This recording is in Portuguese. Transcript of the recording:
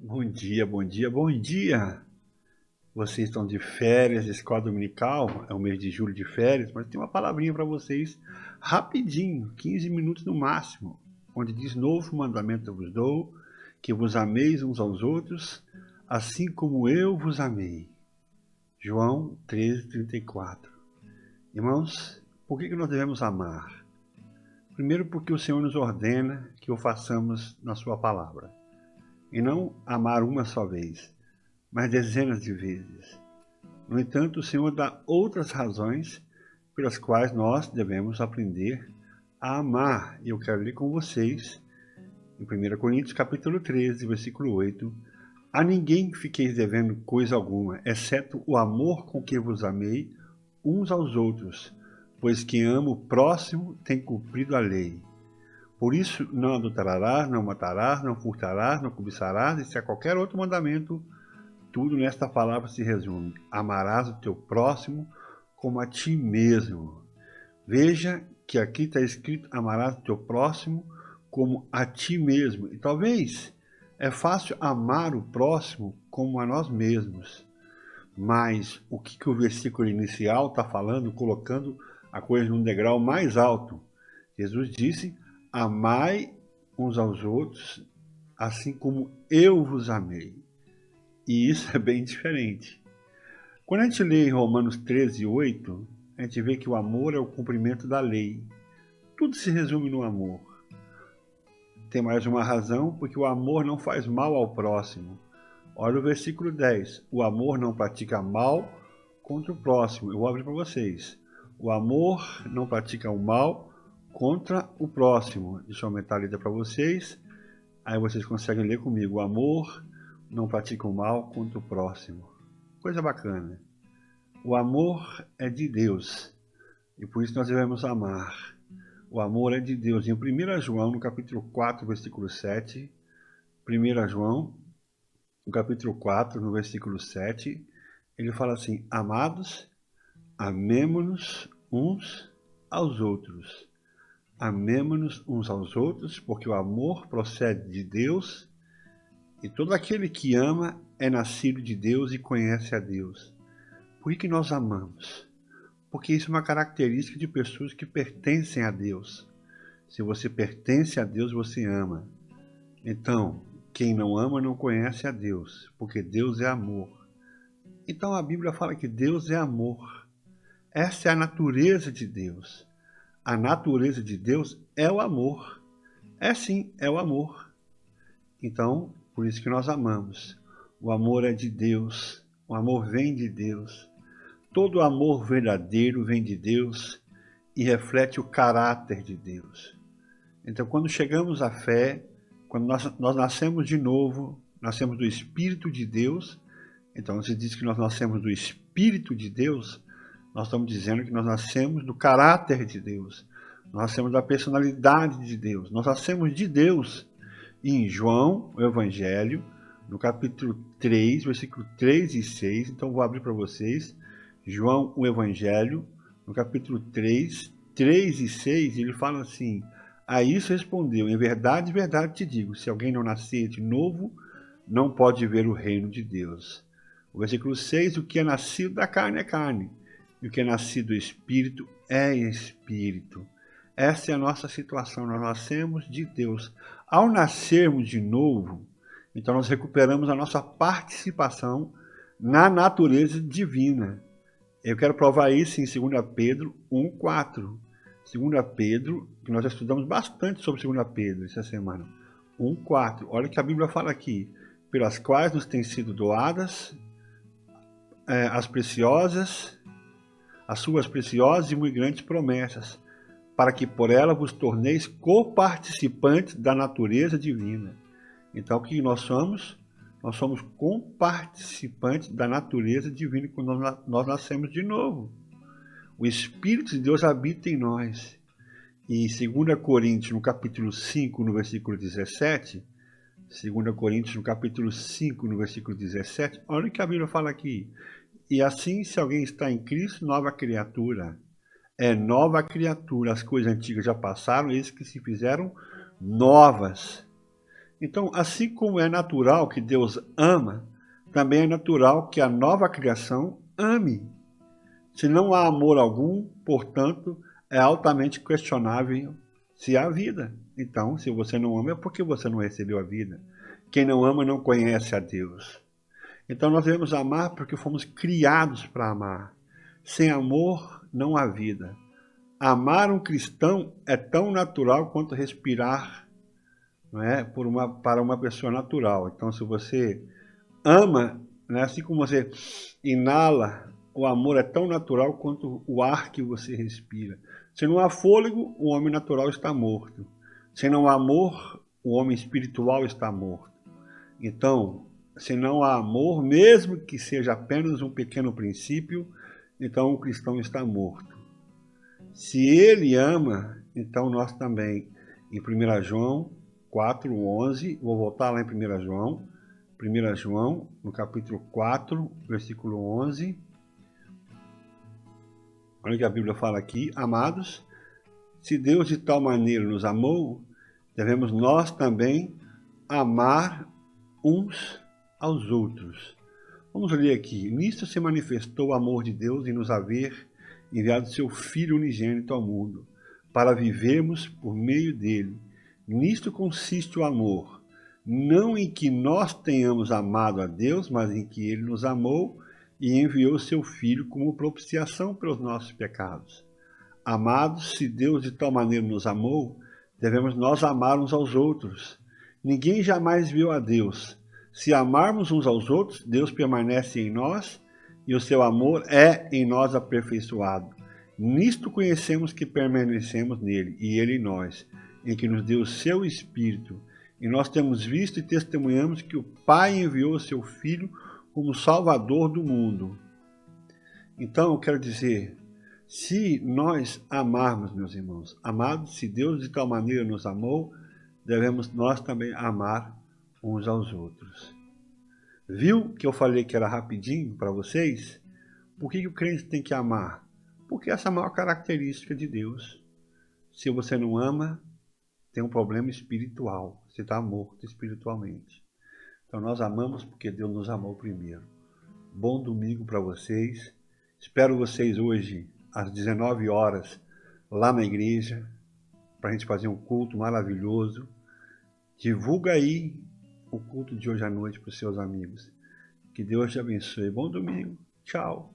Bom dia, bom dia, bom dia! Vocês estão de férias, escola dominical, é o mês de julho de férias, mas tem uma palavrinha para vocês rapidinho, 15 minutos no máximo, onde diz: novo mandamento eu vos dou, que vos ameis uns aos outros, assim como eu vos amei. João 13:34. Irmãos, por que nós devemos amar? Primeiro, porque o Senhor nos ordena que o façamos na sua palavra, e não amar uma só vez, mas dezenas de vezes. No entanto, o Senhor dá outras razões pelas quais nós devemos aprender a amar. E eu quero ler com vocês, em 1 Coríntios capítulo 13, versículo 8. A ninguém fiqueis devendo coisa alguma, exceto o amor com que vos amei uns aos outros, pois quem ama o próximo tem cumprido a lei. Por isso, não adulterarás, não matarás, não furtarás, não cobiçarás, e se há qualquer outro mandamento, tudo nesta palavra se resume: amarás o teu próximo como a ti mesmo. Veja que aqui está escrito: amarás o teu próximo como a ti mesmo. E talvez é fácil amar o próximo como a nós mesmos. Mas o que o versículo inicial está falando, colocando a coisa num degrau mais alto? Jesus disse: amai uns aos outros, assim como eu vos amei. E isso é bem diferente. Quando a gente lê em Romanos 13:8, a gente vê que o amor é o cumprimento da lei. Tudo se resume no amor. Tem mais uma razão, porque o amor não faz mal ao próximo. Olha o versículo 10. O amor não pratica mal contra o próximo. Eu vou abrir para vocês. O amor não pratica o mal contra o próximo. Deixa eu aumentar a letra para vocês. Aí vocês conseguem ler comigo. O amor não pratica o mal contra o próximo. Coisa bacana. O amor é de Deus. E por isso nós devemos amar. O amor é de Deus. Em 1 João, no capítulo 4, versículo 7. 1 João, no capítulo 4, no versículo 7. Ele fala assim: amados, amemo-nos uns aos outros. Amemo-nos uns aos outros, porque o amor procede de Deus, e todo aquele que ama é nascido de Deus e conhece a Deus. Por que nós amamos? Porque isso é uma característica de pessoas que pertencem a Deus. Se você pertence a Deus, você ama. Então, quem não ama não conhece a Deus, porque Deus é amor. Então a Bíblia fala que Deus é amor. Essa é a natureza de Deus. A natureza de Deus é o amor. É sim, é o amor. Então, por isso que nós amamos. O amor é de Deus. O amor vem de Deus. Todo amor verdadeiro vem de Deus e reflete o caráter de Deus. Então, quando chegamos à fé, quando nós nascemos de novo, nascemos do Espírito de Deus. Então, se diz que nós nascemos do Espírito de Deus, nós estamos dizendo que nós nascemos do caráter de Deus. Nós nascemos da personalidade de Deus. Nós nascemos de Deus. E em João, o Evangelho, no capítulo 3, versículo 3 e 6, então vou abrir para vocês. João, o Evangelho, no capítulo 3, 3 e 6, ele fala assim: a isso respondeu: em verdade te digo, se alguém não nascer de novo, não pode ver o reino de Deus. O versículo 6, o que é nascido da carne é carne, e o que é nascido do Espírito é Espírito. Essa é a nossa situação, nós nascemos de Deus. Ao nascermos de novo, então nós recuperamos a nossa participação na natureza divina. Eu quero provar isso em 2 Pedro 1:4. 2 Pedro, que nós já estudamos bastante sobre 2 Pedro essa semana. 1:4. Olha o que a Bíblia fala aqui: pelas quais nos têm sido doadas as suas preciosas e muito grandes promessas, para que por ela vos torneis coparticipantes da natureza divina. Então, o que nós somos? Nós somos comparticipantes da natureza divina quando nós nascemos de novo. O Espírito de Deus habita em nós. E em 2 Coríntios, no capítulo 5, no versículo 17, 2 Coríntios, no capítulo 5, no versículo 17, olha o que a Bíblia fala aqui: e assim, se alguém está em Cristo, nova criatura. É nova criatura, as coisas antigas já passaram, eis que se fizeram novas. Então, assim como é natural que Deus ama, também é natural que a nova criação ame. Se não há amor algum, portanto, é altamente questionável se há vida. Então, se você não ama, é porque você não recebeu a vida. Quem não ama não conhece a Deus. Então, nós devemos amar porque fomos criados para amar. Sem amor, não há vida. Amar um cristão é tão natural quanto respirar, não é? Para uma pessoa natural. Então, se você ama, né? Assim como você inala, o amor é tão natural quanto o ar que você respira. Se não há fôlego, o homem natural está morto. Se não há amor, o homem espiritual está morto. Então, se não há amor, mesmo que seja apenas um pequeno princípio, então o cristão está morto. Se ele ama, então nós também. Em 1 João 4:11, vou voltar lá em 1 João, 1 João, no capítulo 4, versículo 11. Olha o que a Bíblia fala aqui. Amados, se Deus de tal maneira nos amou, devemos nós também amar uns aos outros. Vamos ler aqui. Nisto se manifestou o amor de Deus em nos haver enviado seu Filho unigênito ao mundo, para vivermos por meio dele. Nisto consiste o amor, não em que nós tenhamos amado a Deus, mas em que ele nos amou e enviou seu Filho como propiciação pelos nossos pecados. Amados, se Deus de tal maneira nos amou, devemos nós amar uns aos outros. Ninguém jamais viu a Deus. Se amarmos uns aos outros, Deus permanece em nós e o seu amor é em nós aperfeiçoado. Nisto conhecemos que permanecemos nele e ele em nós, em que nos deu o seu Espírito. E nós temos visto e testemunhamos que o Pai enviou o seu Filho como Salvador do mundo. Então, eu quero dizer, se nós amarmos, meus irmãos, amados, se Deus de tal maneira nos amou, devemos nós também amar uns aos outros. Viu que eu falei que era rapidinho para vocês? Por que o crente tem que amar? Porque essa é a maior característica de Deus. Se você não ama, tem um problema espiritual. Você está morto espiritualmente. Então nós amamos porque Deus nos amou primeiro. Bom domingo para vocês. Espero vocês hoje às 19 horas lá na igreja para a gente fazer um culto maravilhoso. Divulga aí o culto de hoje à noite para os seus amigos. Que Deus te abençoe. Bom domingo. Tchau.